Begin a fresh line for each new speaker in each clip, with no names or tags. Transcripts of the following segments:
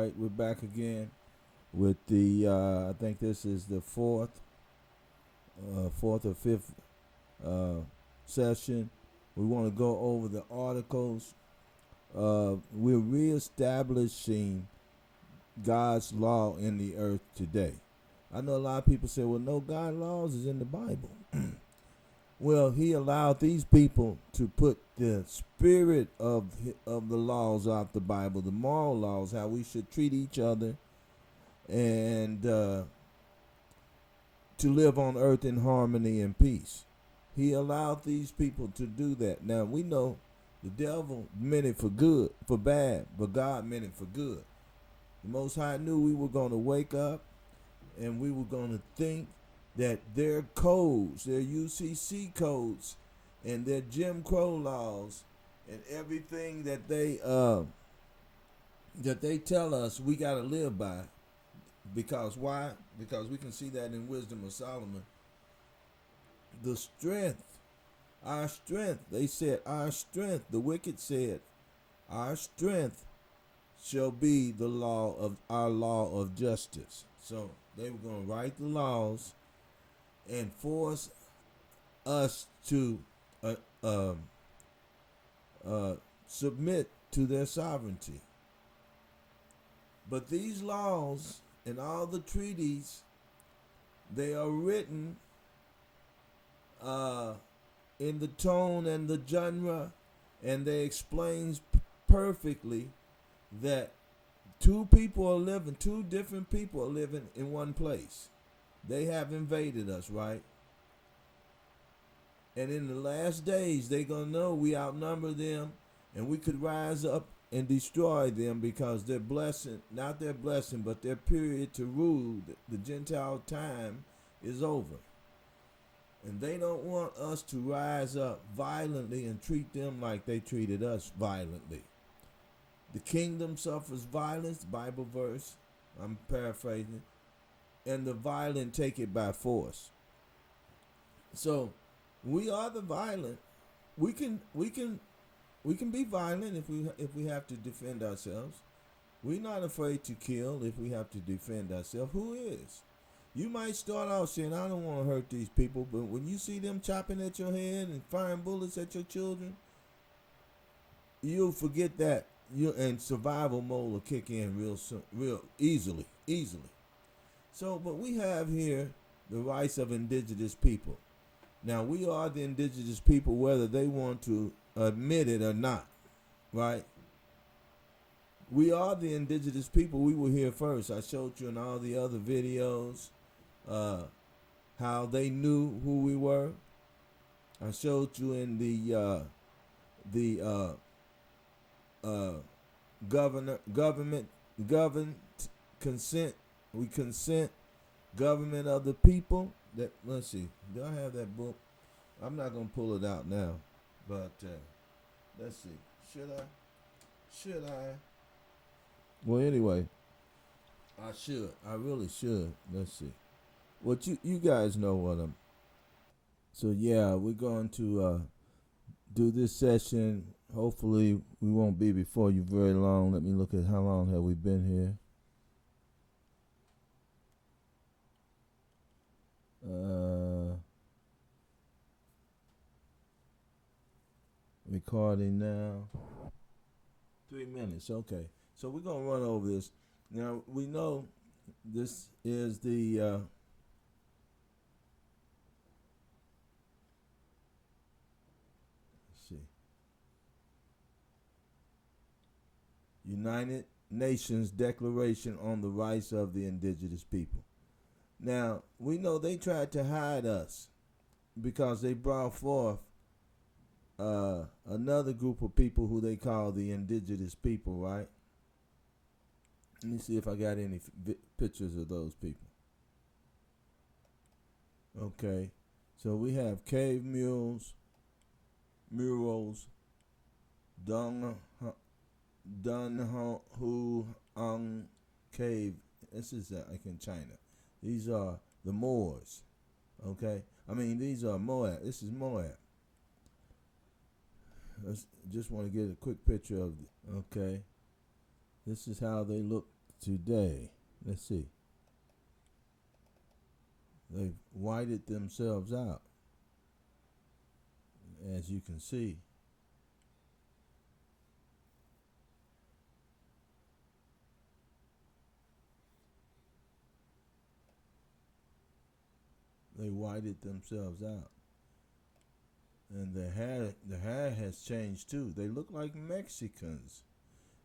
right, we're back again with the. I think this is the fourth or fifth uh, session. We want to go over the articles. We're reestablishing God's law in the earth today. I know a lot of people say, "Well, no, God laws is in the Bible." Well, He allowed these people to put the spirit of the laws out the Bible, the moral laws, how we should treat each other, and to live on earth in harmony and peace. He allowed these people to do that. Now we know the devil meant it for good, for bad, but God meant it for good. The Most High knew we were going to wake up and we were going to think that their codes, their UCC codes, and their Jim Crow laws, and everything that they tell us we got to live by. Because why? Because we can see that in Wisdom of Solomon. The strength, our strength, they said, our strength, the wicked said, our strength shall be the law of our law of justice. So they were going to write the laws and force us to submit to their sovereignty. But these laws and all the treaties, they are written in the tone and the genre, and they explains perfectly that two different people are living in one place. They have invaded us, right? And in the last days, they're going to know we outnumber them, and we could rise up and destroy them, because their blessing, not their blessing, but their period to rule, the Gentile time, is over. And they don't want us to rise up violently and treat them like they treated us violently. The kingdom suffers violence, Bible verse, I'm paraphrasing, and the violent take it by force. So we are the violent. We can be violent if we have to defend ourselves. We're not afraid to kill if we have to defend ourselves. Who is? You might start out saying, I don't want to hurt these people, but when you see them chopping at your head and firing bullets at your children, you'll forget that. And survival mode will kick in real easily. So, but we have here the rights of indigenous people. Now, we are the indigenous people whether they want to admit it or not, right? We are the indigenous people. We were here first. I showed you in all the other videos how they knew who we were. I showed you in the governed consent. We consent, government of the people. That, let's see, do I have that book? I'm not gonna pull it out now, but let's see. Should I? Well, anyway, I should. I really should. Let's see. What you guys know what I'm. So yeah, we're going to do this session. Hopefully, we won't be before you very long. Let me look at how long have we been here. Recording now. 3 minutes. Okay. So we're going to run over this. Now, we know this is the let's see. United Nations Declaration on the Rights of the Indigenous People. Now, we know they tried to hide us because they brought forth another group of people who they call the indigenous people, right? Let me see if I got any pictures of those people. Okay, so we have cave murals, Dunhuang Cave. This is like in China. These are the Moors. Okay, I mean these are Moab. This is Moab. Just want to get a quick picture of it. Okay, this is how they look today. Let's see. They've whited themselves out, as you can see. They whited themselves out. And the hair has changed too. They look like Mexicans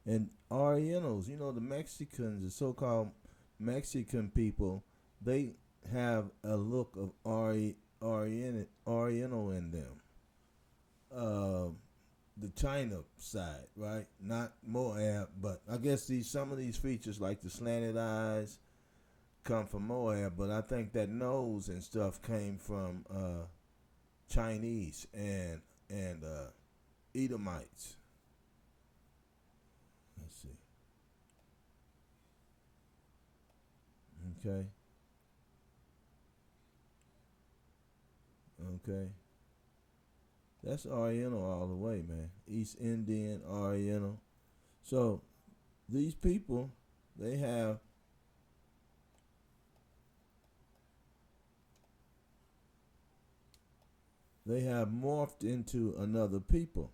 and Orientals. You know, the Mexicans, the so-called Mexican people, they have a look of Oriental in them. The China side, right? Not Moab, but I guess some of these features like the slanted eyes come from Moab, but I think that nose and stuff came from Chinese and Edomites. Let's see. Okay. Okay. That's Oriental all the way, man. East Indian, Oriental. So these people, they have morphed into another people,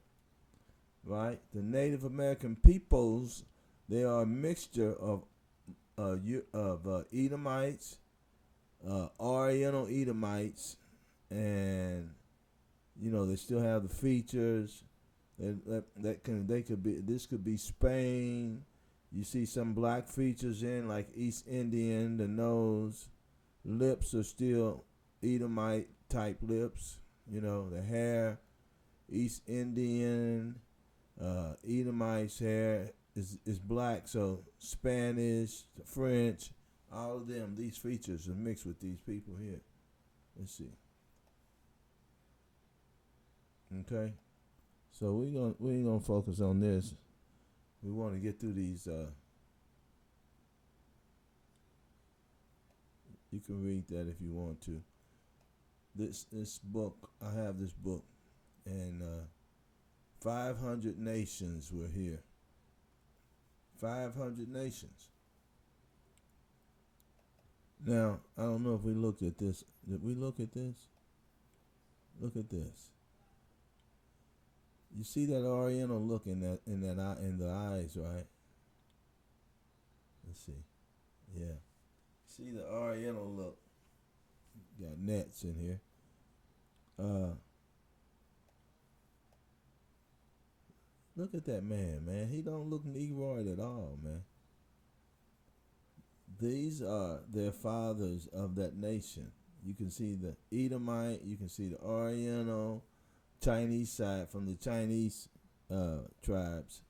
right? The Native American peoples, they are a mixture of Edomites, Oriental Edomites, and they still have the features. This could be Spain. You see some black features in like East Indian. The nose, lips are still Edomite type lips. The hair, East Indian, Edomite's hair is black. So Spanish, French, all of them, these features are mixed with these people here. Let's see. Okay, so we ain't gonna focus on this. We want to get through these. You can read that if you want to. This book, I have this book, and 500 nations were here. 500 nations. Now, I don't know if we looked at this. Did we look at this? Look at this. You see that Oriental look in the eyes, right? Let's see. Yeah. See the Oriental look. Got nets in here. Look at that man. He don't look Negroid at all, man. These are their fathers of that nation. You can see the Edomite. You can see the Oriental, Chinese side from the Chinese tribes,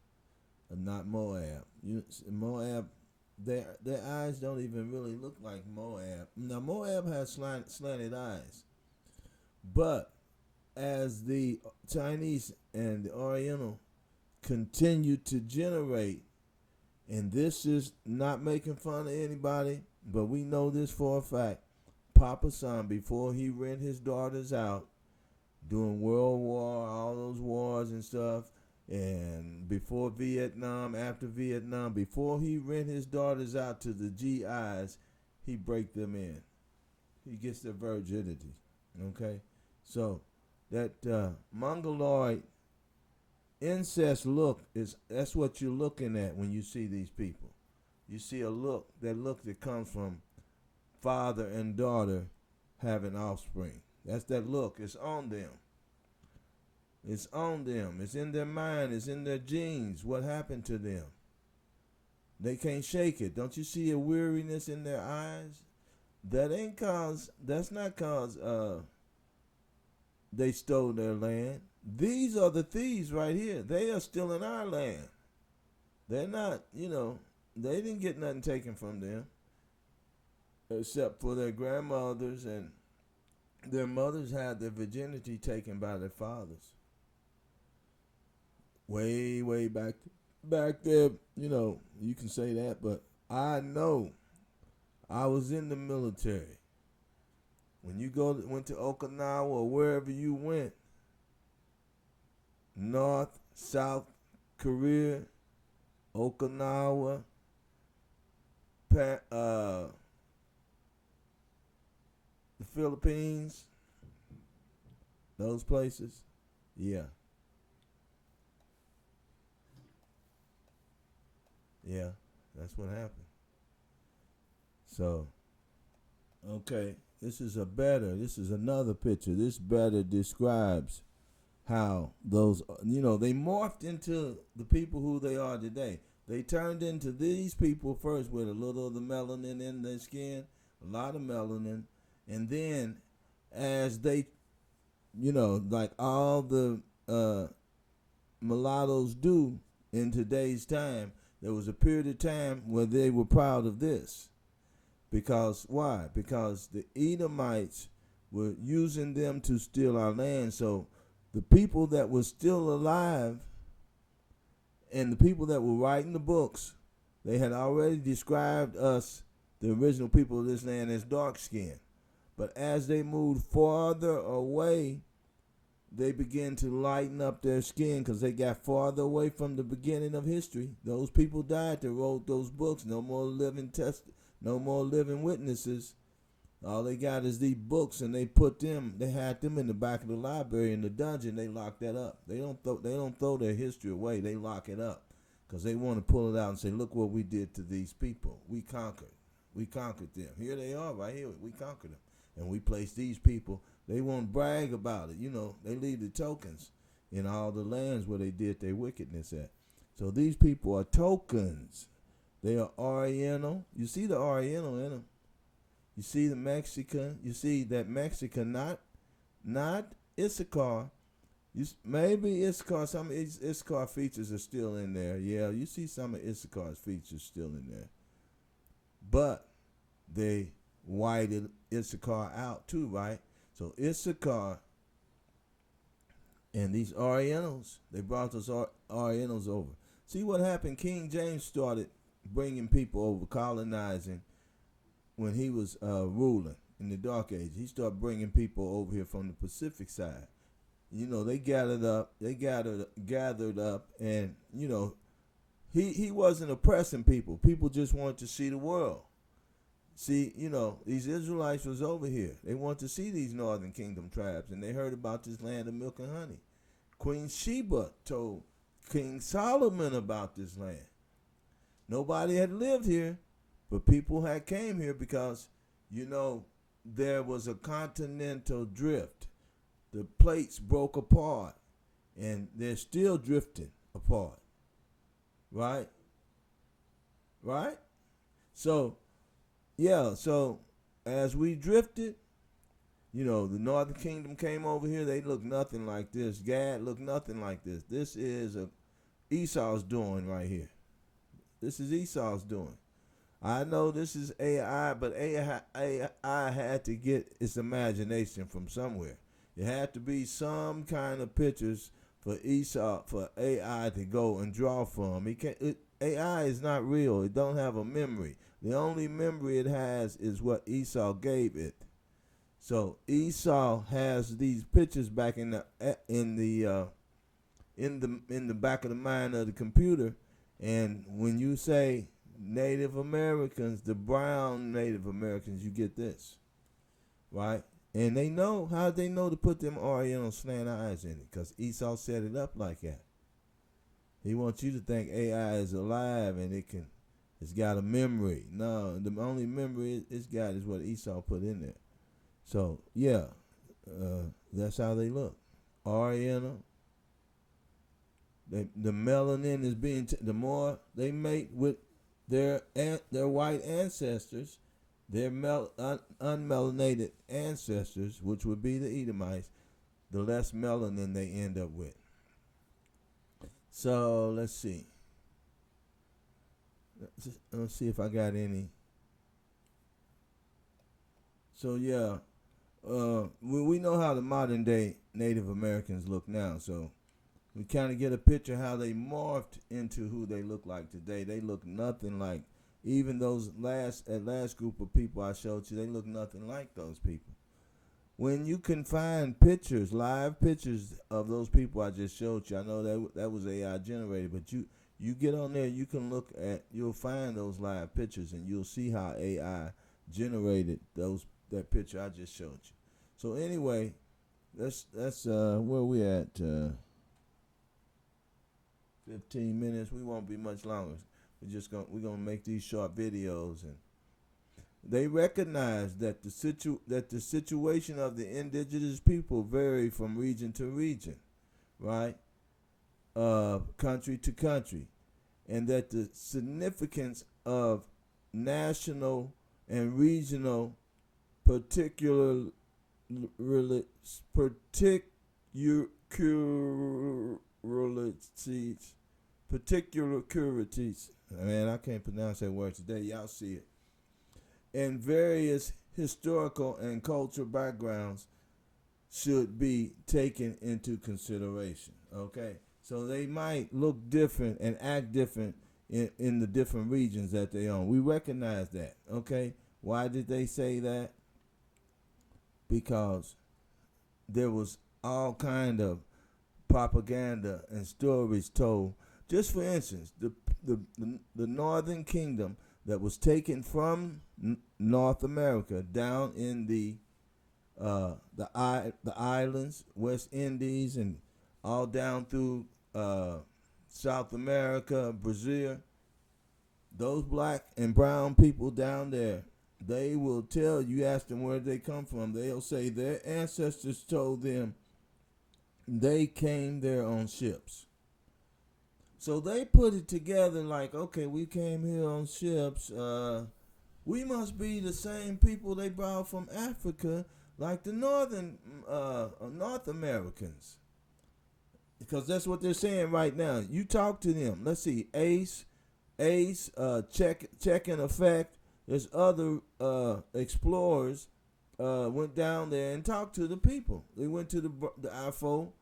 not Moab. Moab, their eyes don't even really look like Moab. Now Moab has slanted eyes, but as the Chinese and the Oriental continue to generate, and this is not making fun of anybody, but we know this for a fact. Papa San, before he rent his daughters out during World War, all those wars and stuff, and before Vietnam, after Vietnam, before he rent his daughters out to the GIs, he break them in. He gets their virginity. Okay? So that Mongoloid incest look, that's what you're looking at when you see these people. You see a look that comes from father and daughter having offspring. That's that look. It's on them. It's on them. It's in their mind. It's in their genes. What happened to them? They can't shake it. Don't you see a weariness in their eyes? That's not cause they stole their land. These are the thieves right here. They are still in our land. They're not, they didn't get nothing taken from them except for their grandmothers, and their mothers had their virginity taken by their fathers. Way, way back there, you can say that, but I know I was in the military. When you went to Okinawa or wherever you went, North, South Korea, Okinawa, the Philippines, those places. Yeah. Yeah. That's what happened. So, okay. This is another picture. This better describes how those, they morphed into the people who they are today. They turned into these people first with a little of the melanin in their skin, a lot of melanin, and then as they, like all the mulattoes do in today's time, there was a period of time where they were proud of this. Because why? Because the Edomites were using them to steal our land. So the people that were still alive and the people that were writing the books, they had already described us, the original people of this land, as dark skinned. But as they moved farther away, they began to lighten up their skin because they got farther away from the beginning of history. Those people died that wrote those books. No more living no more living witnesses. All they got is these books, and they had them in the back of the library in the dungeon. They lock that up. They don't throw their history away. They lock it up because they want to pull it out and say, look what we did to these people. We conquered them. Here they are right here. We conquered them. And we placed these people. They won't brag about it. They leave the tokens in all the lands where they did their wickedness at. So these people are tokens. They are Oriental. You see the Oriental in them. You see the Mexican. You see that Mexican, not Issachar. Maybe Issachar. Some of Issachar features are still in there. Yeah, you see some of Issachar's features still in there. But they whited Issachar out too, right? So Issachar and these Orientals, they brought those Orientals over. See what happened? King James started bringing people over, colonizing, when he was ruling in the Dark Age. He started bringing people over here from the Pacific side. They gathered up, and he wasn't oppressing people. People just wanted to see the world. See, these Israelites was over here. They want to see these northern kingdom tribes, and they heard about this land of milk and honey. Queen Sheba told King Solomon about this land. Nobody had lived here, but people had came here because, there was a continental drift. The plates broke apart, and they're still drifting apart. Right? Right? So, yeah, so as we drifted, the northern kingdom came over here. They look nothing like this. Gad looked nothing like this. This is Esau's doing right here. This is Esau's doing. I know this is AI, but AI had to get its imagination from somewhere. It had to be some kind of pictures for AI to go and draw from. AI is not real. It don't have a memory. The only memory it has is what Esau gave it. So Esau has these pictures back in the back of the mind of the computer, and when you say Native Americans, the brown Native Americans, you get this, right? And they know how they know to put them Oriental slant eyes in it, because Esau set it up like that. He wants you to think AI is alive and it's got a memory. No, the only memory it's got is what Esau put in there. So yeah, that's how they look. Oriental. The melanin is being the more they mate with their white ancestors, their unmelanated ancestors, which would be the Edomites, the less melanin they end up with. So let's see. Let's see if I got any. So yeah, we know how the modern day Native Americans look now. So we kind of get a picture how they morphed into who they look like today. They look nothing like, even those last group of people I showed you, they look nothing like those people. When you can find pictures, live pictures of those people I just showed you, I know that was AI generated, but You get on there, you can look at, you'll find those live pictures, and you'll see how AI generated that picture I just showed you. So anyway, that's where we at. 15 minutes. We won't be much longer. We're gonna make these short videos, and they recognize that the situation of the indigenous people vary from region to region, right? Country to country, and that the significance of national and regional particularities particularities. Man, I can't pronounce that word today. Y'all see it. And various historical and cultural backgrounds should be taken into consideration. Okay, so they might look different and act different in the different regions that they own. We recognize that. Okay, why did they say that? Because there was all kind of propaganda and stories told. Just for instance, the Northern Kingdom that was taken from North America down in the islands, West Indies, and all down through South America, Brazil. Those black and brown people down there, they will tell you, ask them where they come from, they'll say their ancestors told them they came there on ships. So they put it together like, okay, we came here on ships. We must be the same people they brought from Africa, like the North Americans. Because that's what they're saying right now. You talk to them. Let's see, Ace, Check in Effect. There's other explorers went down there and talked to the people. They went to the Afro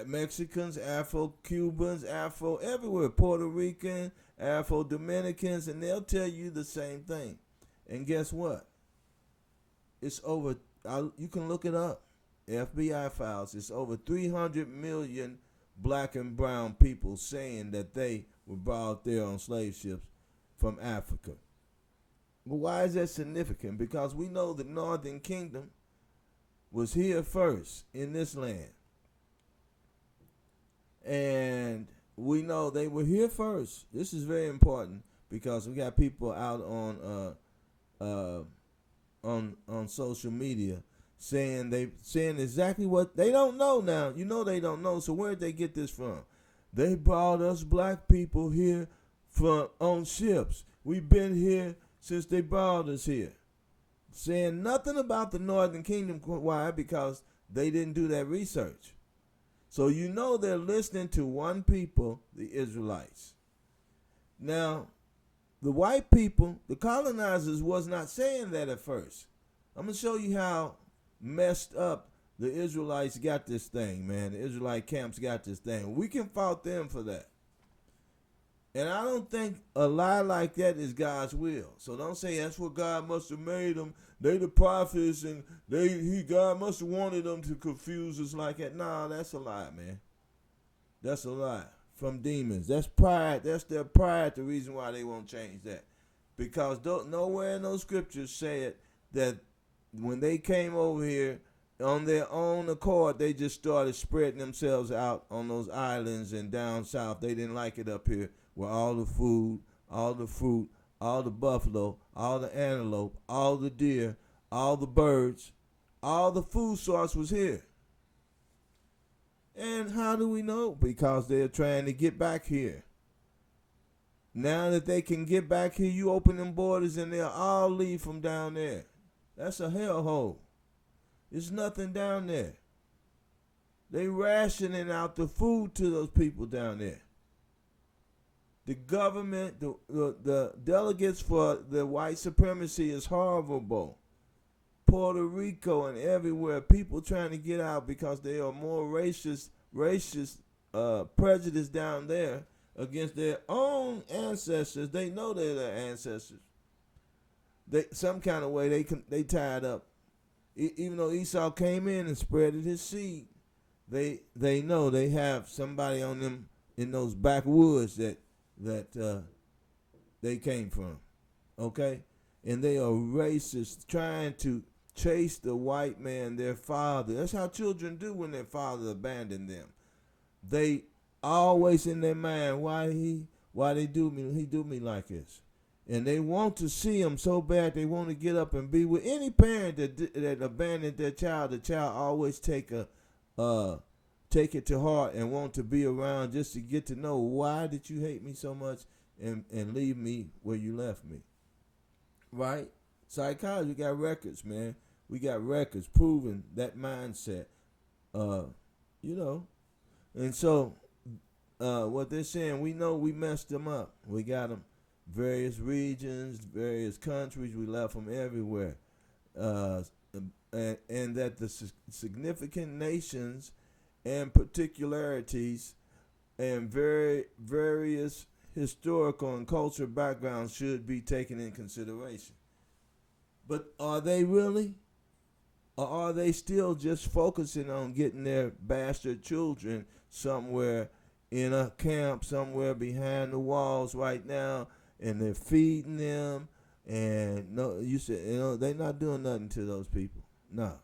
Mexicans, Afro-Cubans, Afro everywhere, Puerto Rican, Afro-Dominicans, and they'll tell you the same thing. And guess what? It's over, you can look it up, FBI files, it's over 300 million black and brown people saying that they were brought there on slave ships from Africa. But why is that significant? Because we know the Northern Kingdom was here first in this land. And we know they were here first. This is very important because we got people out on social media saying exactly what they don't know now. You know they don't know. So where'd they get this from? They brought us black people here on ships. We've been here since they brought us here. Saying nothing about the Northern Kingdom. Why? Because they didn't do that research. So you know they're listening to one people, the Israelites. Now, the white people, the colonizers, was not saying that at first. I'm going to show you how messed up the Israelites got this thing, man. The Israelite camps got this thing. We can fault them for that. And I don't think a lie like that is God's will. So don't say that's what God must have made them. They the prophets and God must have wanted them to confuse us like that. Nah, that's a lie, man. That's a lie from demons. That's pride. That's their pride, the reason why they won't change that. Because nowhere in those scriptures said that when they came over here on their own accord, they just started spreading themselves out on those islands and down south. They didn't like it up here where all the food, all the fruit, all the buffalo, all the antelope, all the deer, all the birds, all the food source was here. And how do we know? Because they're trying to get back here. Now that they can get back here, you open them borders and they'll all leave from down there. That's a hellhole. There's nothing down there. They rationing out the food to those people down there. The government, the delegates for the white supremacy is horrible. Puerto Rico and everywhere, people trying to get out because they are more racist prejudice down there against their own ancestors. They know they're their ancestors. Some kind of way they tied up. Even though Esau came in and spreaded his seed, they know they have somebody on them in those backwoods that that they came from. Okay? And they are racist, trying to chase the white man, their father. That's how children do when their father abandoned them. They always in their mind, why he do me like this. And they want to see him so bad they want to get up and be with any parent that abandoned their child. The child always take it to heart and want to be around just to get to know, why did you hate me so much and leave me where you left me. Right? Psychology, we got records, man. We got records proving that mindset. You know. And so what they're saying, we know we messed them up. We got them various regions, various countries. We left them everywhere. And that the significant nations and particularities and various historical and cultural backgrounds should be taken in consideration. But are they really? Or are they still just focusing on getting their bastard children somewhere in a camp, somewhere behind the walls right now, and they're feeding them? And no, you said, they're not doing nothing to those people. No,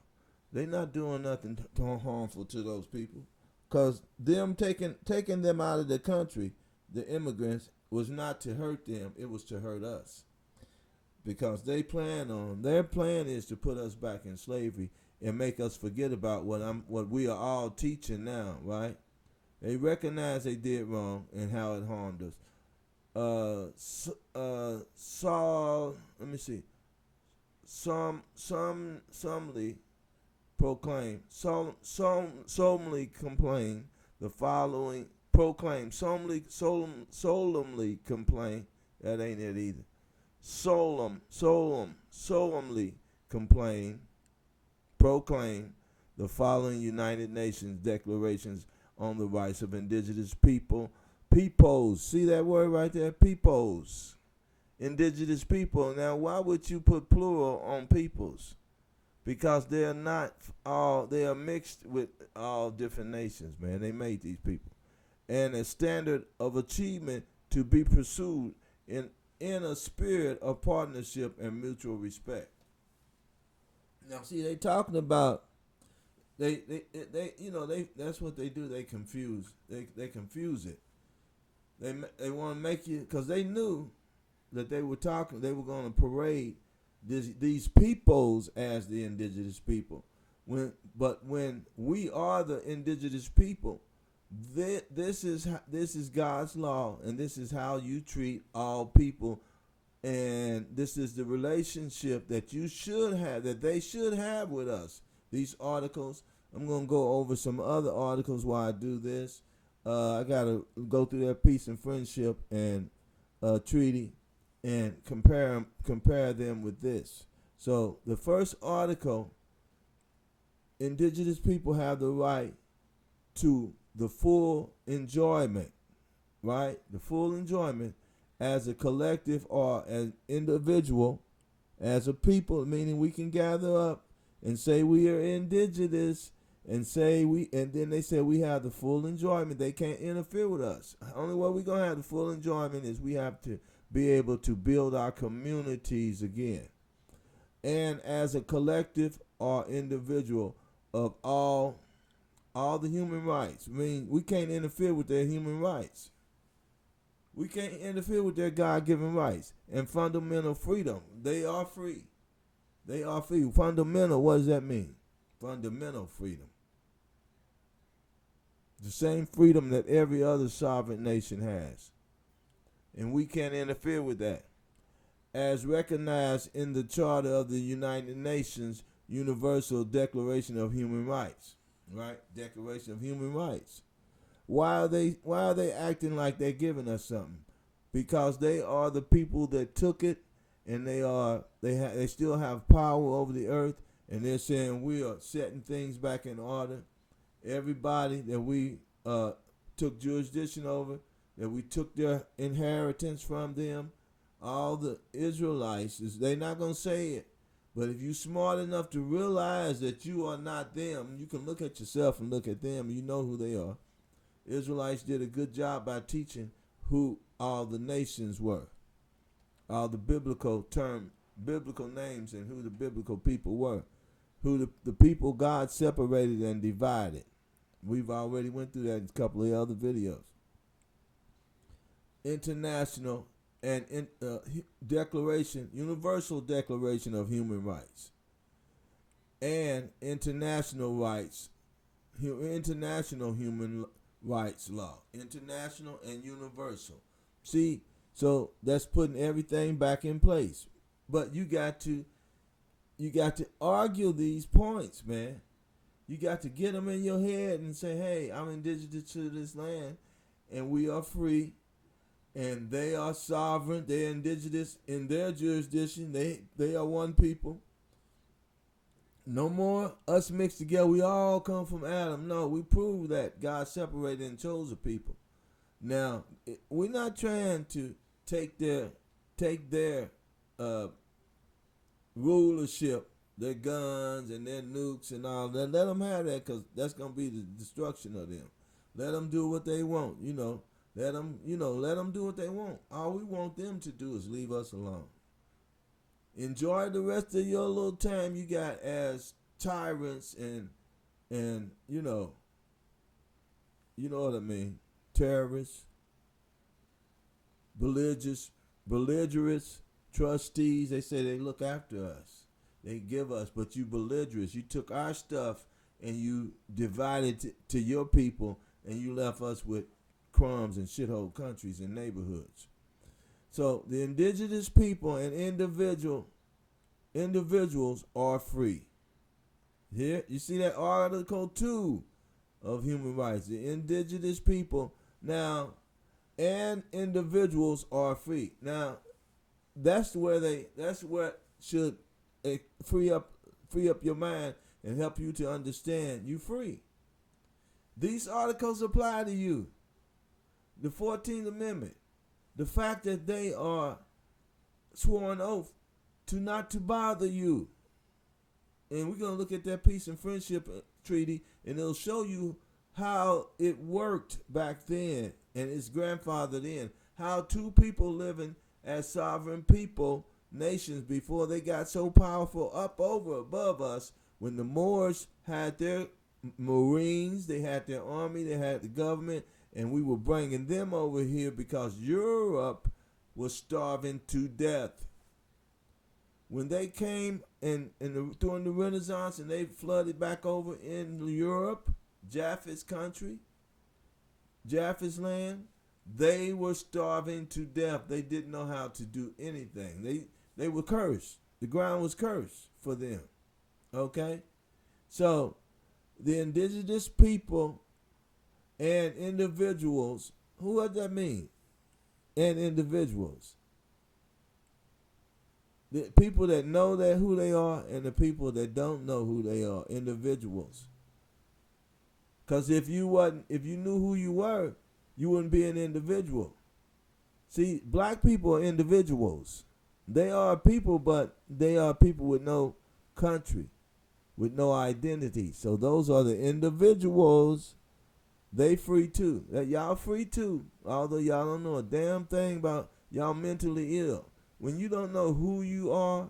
they're not doing nothing harmful to those people, because them taking them out of the country, the immigrants, was not to hurt them; it was to hurt us. Because their plan is to put us back in slavery and make us forget about what we are all teaching now, right? They recognize they did wrong and how it harmed us. Saul, let me see. Solemnly proclaim, solemnly complain the following. Proclaim, solemnly complain. That ain't it either. Solemnly proclaim the following United Nations declarations on the rights of indigenous peoples. See that word right there? Peoples. Indigenous people. Now, why would you put plural on peoples? Because they are mixed with all different nations, man. They made these people. And a standard of achievement to be pursued in a spirit of partnership and mutual respect. Now, see, they talking about they that's what they do. They confuse it. They want to make you, because they knew that they were going to parade these peoples as the indigenous people. But when we are the indigenous people, this is God's law, and this is how you treat all people, and this is the relationship that you should have, that they should have with us. These articles, I'm going to go over some other articles while I do this. I got to go through their peace and friendship and treaty and compare them with this. So the first article, indigenous people have the right to the full enjoyment, right? The full enjoyment as a collective or as individual, as a people, meaning we can gather up and say we are indigenous and then they say we have the full enjoyment. They can't interfere with us. Only way we're going to have the full enjoyment is we have to be able to build our communities again. And as a collective or individual of all the human rights. I mean, we can't interfere with their human rights. We can't interfere with their God-given rights and fundamental freedom. They are free. They are free. Fundamental, what does that mean? Fundamental freedom. The same freedom that every other sovereign nation has. And we can't interfere with that. As recognized in the Charter of the United Nations Universal Declaration of Human Rights. Right? Declaration of Human Rights. Why are they acting like they're giving us something? Because they are the people that took it, and they still have power over the earth, and they're saying we are setting things back in order. Everybody that we took jurisdiction over, that we took their inheritance from them, all the Israelites, they're not going to say it. But if you're smart enough to realize that you are not them, you can look at yourself and look at them, and you know who they are. Israelites did a good job by teaching who all the nations were, all the biblical names, and who the biblical people were, who the people God separated and divided. We've already went through that in a couple of other videos. International and Universal Declaration of Human Rights, and international rights, international human rights law, international and universal. See, so that's putting everything back in place. But you got to argue these points, man. You got to get them in your head and say, hey, I'm indigenous to this land, and we are free, and they are sovereign. They're indigenous in their jurisdiction. They are one people. No more us mixed together. We all come from Adam. No, we prove that God separated and chose a people. Now, we're not trying to take their rulership, their guns and their nukes and all that. Let them have that, because that's going to be the destruction of them. Let them do what they want, Let them do what they want. All we want them to do is leave us alone. Enjoy the rest of your little time you got as tyrants and you know what I mean, terrorists, belligerents, trustees. They say they look after us. They give us, but you belligerents. You took our stuff and you divided to your people, and you left us with crumbs and shithole countries and neighborhoods. So the indigenous people and individuals are free. Here, you see that Article 2 of human rights. The indigenous people now and individuals are free. Now, that's what should free up your mind and help you to understand you free. These articles apply to you. The 14th Amendment. The fact that they are sworn oath to not to bother you. And we're going to look at that peace and friendship treaty, and it'll show you how it worked back then and its grandfathered in. How two people living as sovereign people, nations, before they got so powerful above us, when the Moors had their Marines, they had their army, they had the government, and we were bringing them over here because Europe was starving to death. When they came during the Renaissance and they flooded back over in Europe, Japheth's country, Japheth's land, they were starving to death. They didn't know how to do anything. They were cursed. The ground was cursed for them. Okay? So, the indigenous people and individuals, who does that mean? And individuals. The people that know who they are and the people that don't know who they are, individuals. Because if you knew who you were, you wouldn't be an individual. See, black people are individuals. They are people, but they are people with no country, with no identity. So those are the individuals. They free too. Y'all free too. Although y'all don't know a damn thing about, y'all mentally ill. When you don't know who you are,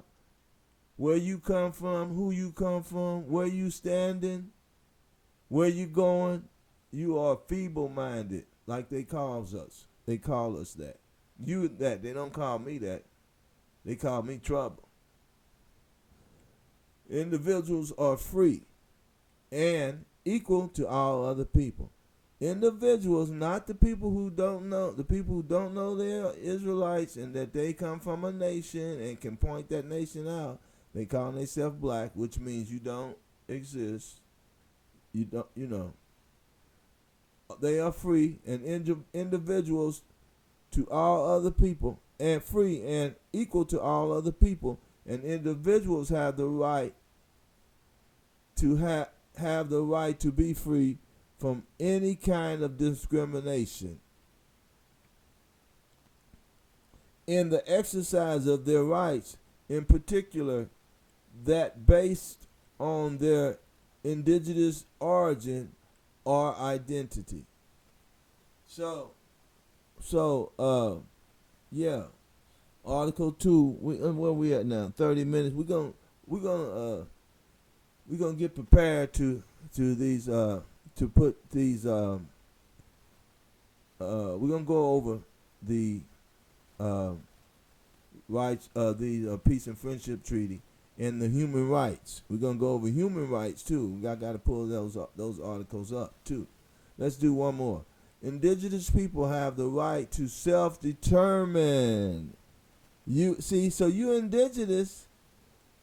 where you come from, who you come from, where you standing, where you going, you are feeble-minded, like they call us. They call us that. They don't call me that. They call me trouble. Individuals are free and equal to all other people. Individuals, not the people who don't know. The people who don't know they're Israelites and that they come from a nation and can point that nation out. They call themselves black, which means you don't exist. They are free and individuals to all other people, and free and equal to all other people. And individuals have the right to have the right to be free from any kind of discrimination in the exercise of their rights, in particular that based on their indigenous origin or identity. So, Yeah. Article 2. Where we at now? 30 minutes. We're gonna we're gonna get prepared to these to put these we're gonna go over the uh, rights the peace and friendship treaty and the human rights. We're gonna go over human rights too. I got to pull those articles up too. Let's do one more. Indigenous people have the right to self-determine. You see, so you indigenous,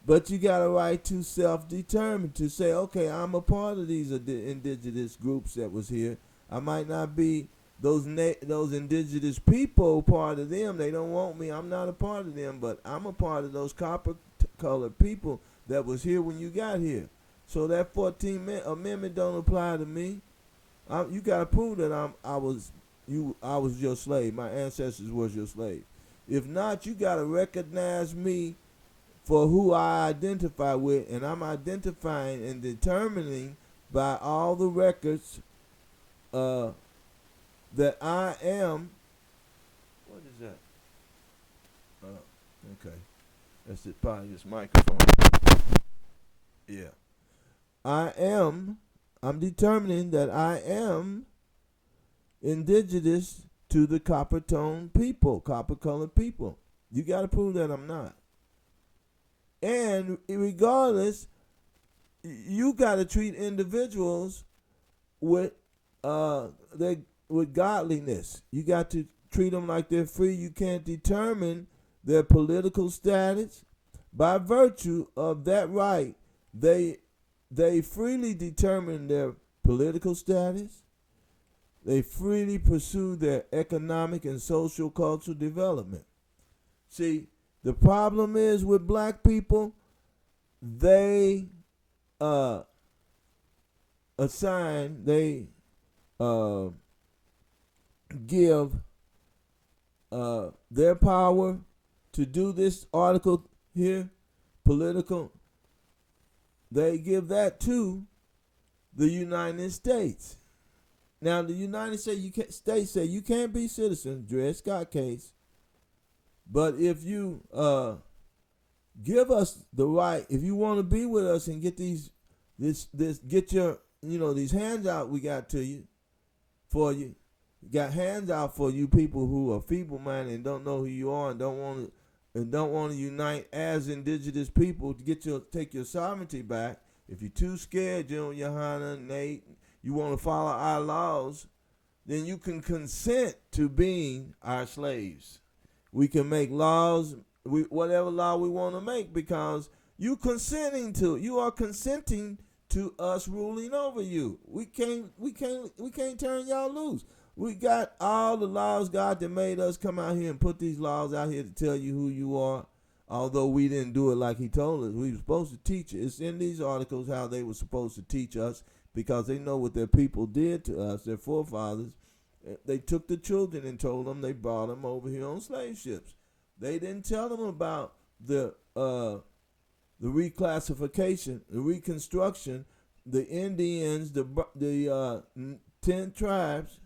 but you got a right to self-determine, to say, okay, I'm a part of these indigenous groups that was here. I might not be those indigenous people, part of them. They don't want me. I'm not a part of them, but I'm a part of those copper-colored people that was here when you got here. So that 14th Amendment don't apply to me. You got to prove that I was your slave. My ancestors was your slave. If not, you got to recognize me for who I identify with, and I'm identifying and determining by all the records that I am. What is that? Okay. That's it, probably this microphone. Yeah. I'm determining that I am indigenous to the copper-toned people, copper-colored people. You got to prove that I'm not. And regardless, you got to treat individuals with with godliness. You got to treat them like they're free. You can't determine their political status. By virtue of that right, they freely determine their political status. They freely pursue their economic and social cultural development. See, the problem is with black people, they give their power to do this article here, political, they give that to the United States. Now, the United States say you can't be citizens, Dred Scott case, but if you give us the right, if you want to be with us and get these hands out we got to you, for you, got hands out for you people who are feeble-minded and don't know who you are and don't want to unite as indigenous people to take your sovereignty back. If you're too scared, Johanna, Nate, you want to follow our laws, then you can consent to being our slaves. We can make laws, whatever law we want to make, because you are consenting to us ruling over you. We can't turn y'all loose. We got all the laws God that made us come out here and put these laws out here to tell you who you are. Although we didn't do it like he told us, we were supposed to teach it. It's in these articles how they were supposed to teach us, because they know what their people did to us, their forefathers. They took the children and told them they brought them over here on slave ships. They didn't tell them about the reclassification, the reconstruction, the Indians, the 10 tribes.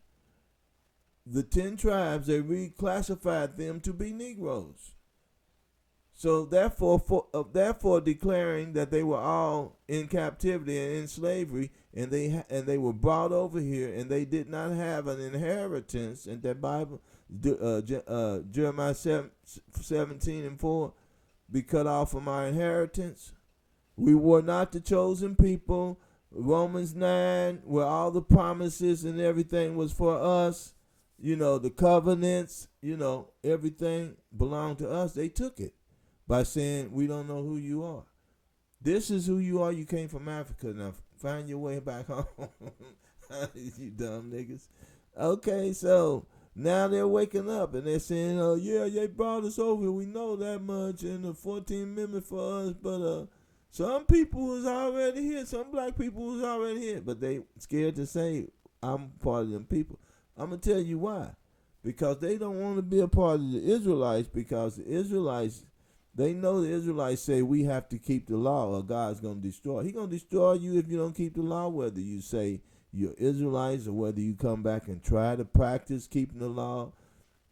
The 10 tribes, they reclassified them to be Negroes. So therefore declaring that they were all in captivity and in slavery, and they were brought over here, and they did not have an inheritance. And that Bible, Jeremiah 17:4, be cut off from our inheritance. We were not the chosen people. Romans 9, where all the promises and everything was for us. The covenants, everything belonged to us. They took it by saying, we don't know who you are. This is who you are. You came from Africa. Now find your way back home. You dumb niggas. Okay, so now they're waking up and they're saying, oh, yeah, they brought us over. We know that much. And the 14th Amendment for us. But some people was already here. Some black people was already here. But they scared to say, I'm part of them people. I'm going to tell you why. Because they don't want to be a part of the Israelites, because the Israelites, they know the Israelites say we have to keep the law or God's going to destroy. He's going to destroy you if you don't keep the law, whether you say you're Israelites or whether you come back and try to practice keeping the law.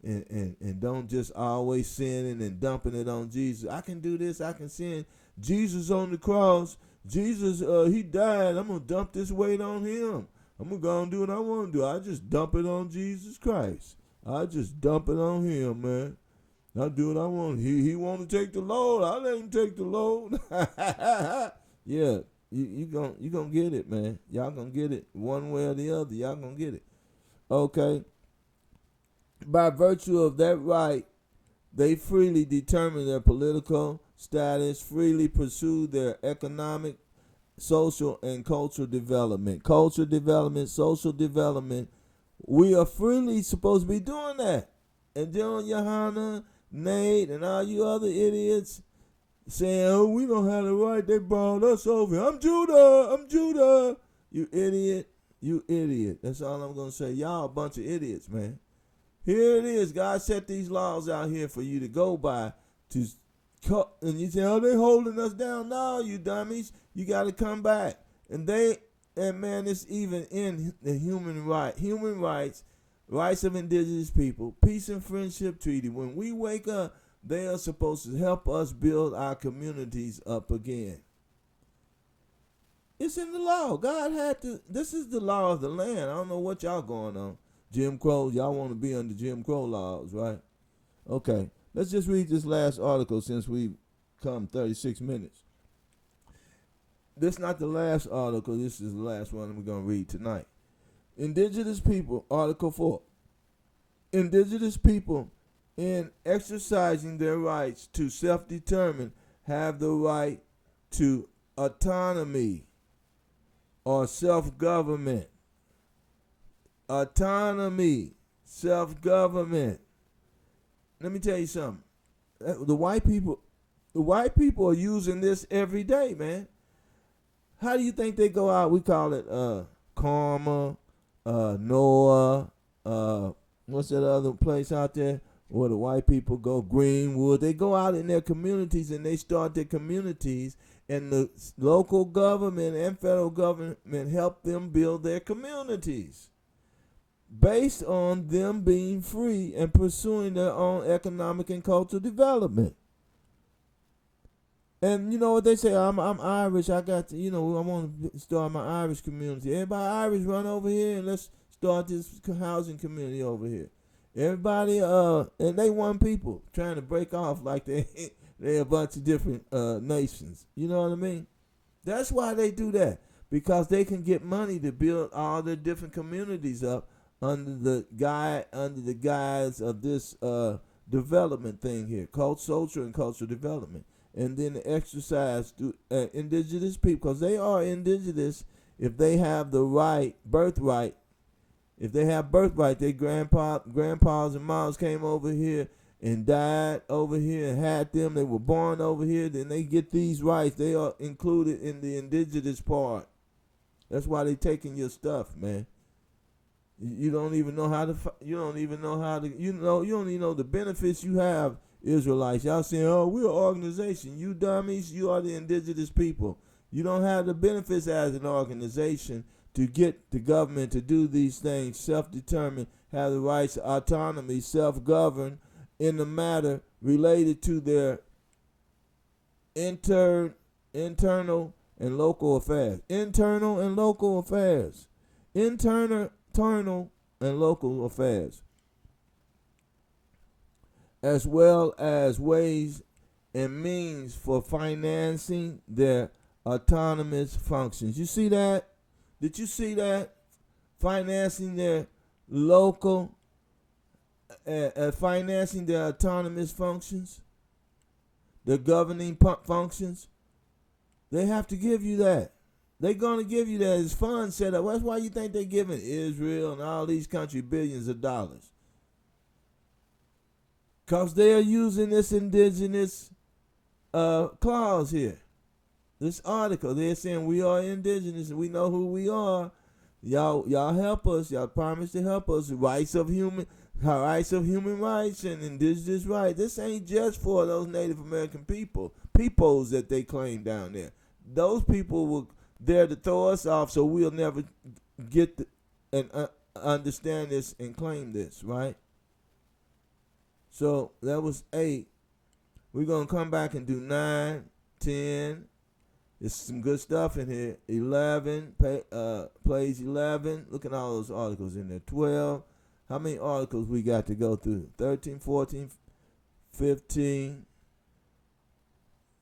and don't just always sinning and dumping it on Jesus. I can do this, I can sin. Jesus on the cross, Jesus, he died. I'm going to dump this weight on him. I'm going to go and do what I want to do. I just dump it on Jesus Christ. I just dump it on him, man. I do what I want. He want to take the load. I let him take the load. Yeah, you gonna get it, man. Y'all gonna get it one way or the other. Y'all gonna get it. Okay. By virtue of that right, they freely determine their political status, freely pursue their economic, social, and cultural development. Cultural development, social development. We are freely supposed to be doing that. And John, Johanna, Nate, and all you other idiots saying, oh, we don't have the right. They brought us over here. I'm Judah. You idiot. You idiot. That's all I'm going to say. Y'all a bunch of idiots, man. Here it is. God set these laws out here for you to go by. And you say, oh, they holding us down. No, you dummies. You got to come back. And man, it's even in the human rights, rights of indigenous people, peace and friendship treaty. When we wake up, they are supposed to help us build our communities up again. It's in the law. God had to. This is the law of the land. I don't know what y'all going on. Jim Crow, y'all want to be under Jim Crow laws, right? Okay, let's just read this last article since we've come 36 minutes. This is not the last article. This is the last one we're going to read tonight. Indigenous people, Article 4. Indigenous people, in exercising their rights to self-determine, have the right to autonomy or self-government. Autonomy, self-government. Let me tell you something. The white people are using this every day, man. How do you think they go out? We call it Karma, Noah, what's that other place out there where the white people go? Greenwood. They go out in their communities and they start their communities, and the local government and federal government help them build their communities based on them being free and pursuing their own economic and cultural development. And you know what they say? I'm Irish. I got to, I want to start my Irish community. Everybody Irish, run over here and let's start this housing community over here. Everybody, and they one people trying to break off like they're a bunch of different nations. You know what I mean? That's why they do that, because they can get money to build all their different communities up under the guise of this development thing here, social and cultural development. And then the exercise to indigenous people, because they are indigenous. If they have the birthright, their grandpas and moms came over here and died over here and had them. They were born over here. Then they get these rights. They are included in the indigenous part. That's why they taking your stuff, man. You don't even know how to. You don't even know the benefits you have. Israelites, y'all saying, oh, we're an organization. You dummies, you are the indigenous people. You don't have the benefits as an organization to get the government to do these things, self-determine, have the rights to autonomy, self-govern in the matter related to their internal and local affairs. Internal and local affairs. Internal and local affairs. As well as ways and means for financing their autonomous functions. You see that? Did you see that? Financing their local, financing their autonomous functions, the governing functions. They have to give you that. They're going to give you that. It's fund set up. That's why you think they're giving Israel and all these countries billions of dollars. Because they are using this indigenous clause here. This article, they're saying we are indigenous and we know who we are. Y'all help us. Y'all promise to help us. Rights of human rights and indigenous rights. This ain't just for those Native American peoples that they claim down there. Those people were there to throw us off, so we'll never get and understand this and claim this, right? So that was 8. We're going to come back and do 9, 10. There's some good stuff in here. 11, plays 11. Look at all those articles in there. 12. How many articles we got to go through? 13, 14, 15.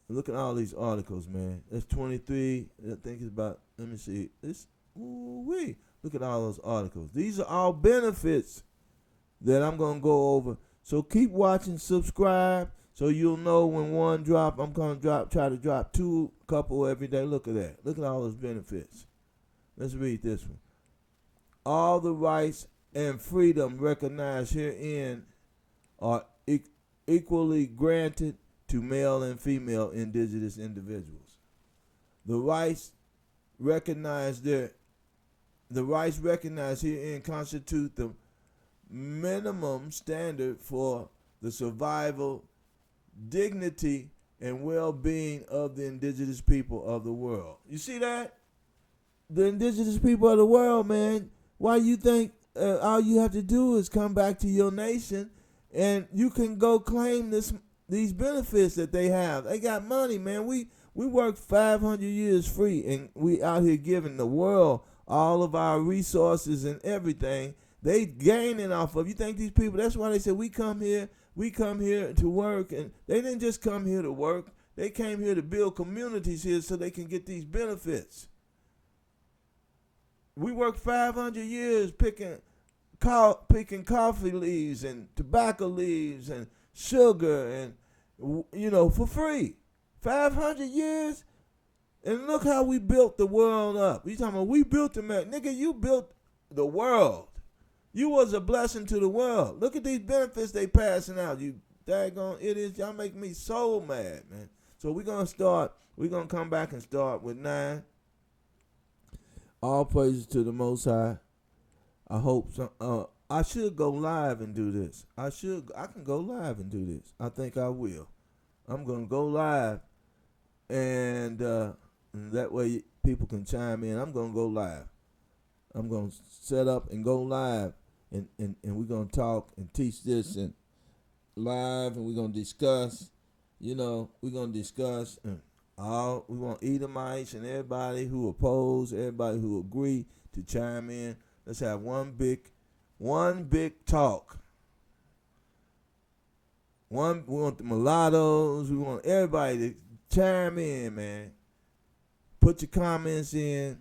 Look at all these articles, man. That's 23. I think it's about, let me see. Ooh-wee. Look at all those articles. These are all benefits that I'm going to go over. So keep watching, subscribe, so you'll know when one drop. I'm going to try to drop 2 couple every day. Look at that. Look at all those benefits. Let's read this one. All the rights and freedom recognized herein are equally granted to male and female indigenous individuals. The rights recognized herein constitute the minimum standard for the survival, dignity, and well-being of the indigenous people of the world. You see that? The indigenous people of the world, man. Why you think all you have to do is come back to your nation and you can go claim these benefits that they have. They got money, man. We worked 500 years free, and we out here giving the world all of our resources and everything. They gaining off of. You think these people, that's why they said we come here to work, and they didn't just come here to work. They came here to build communities here so they can get these benefits. We worked 500 years picking coffee leaves and tobacco leaves and sugar and, for free. 500 years. And look how we built the world up. You talking about we built America. Nigga, you built the world. You was a blessing to the world. Look at these benefits they passing out. You daggone idiots. Y'all make me so mad, man. So we're going to come back and start with 9. All praises to the Most High. I hope so. I should go live and do this. I can go live and do this. I think I will. I'm going to go live, and that way people can chime in. I'm going to go live. I'm going to set up and go live, and we're going to talk and teach this and live, and we're going to discuss. We're going to discuss. We want Edomites and everybody who oppose, everybody who agree to chime in. Let's have one big talk. We want the mulattoes. We want everybody to chime in, man. Put your comments in.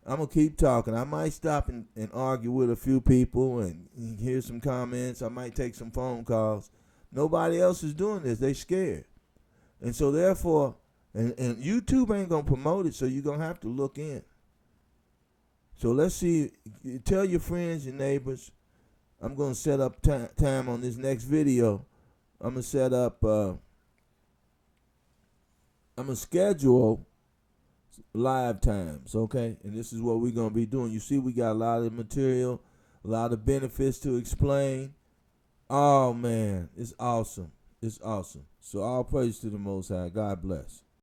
I'm going to keep talking. I might stop and argue with a few people and hear some comments. I might take some phone calls. Nobody else is doing this. They scared. And so therefore, and YouTube ain't going to promote it, so you're going to have to look in. So let's see. Tell your friends, your neighbors. I'm going to set up time on this next video. I'm going to set up, I'm going to schedule live times, okay? And this is what we're going to be doing. You see, we got a lot of material, a lot of benefits to explain. Oh, man, it's awesome. It's awesome. So all praise to the Most High. God bless.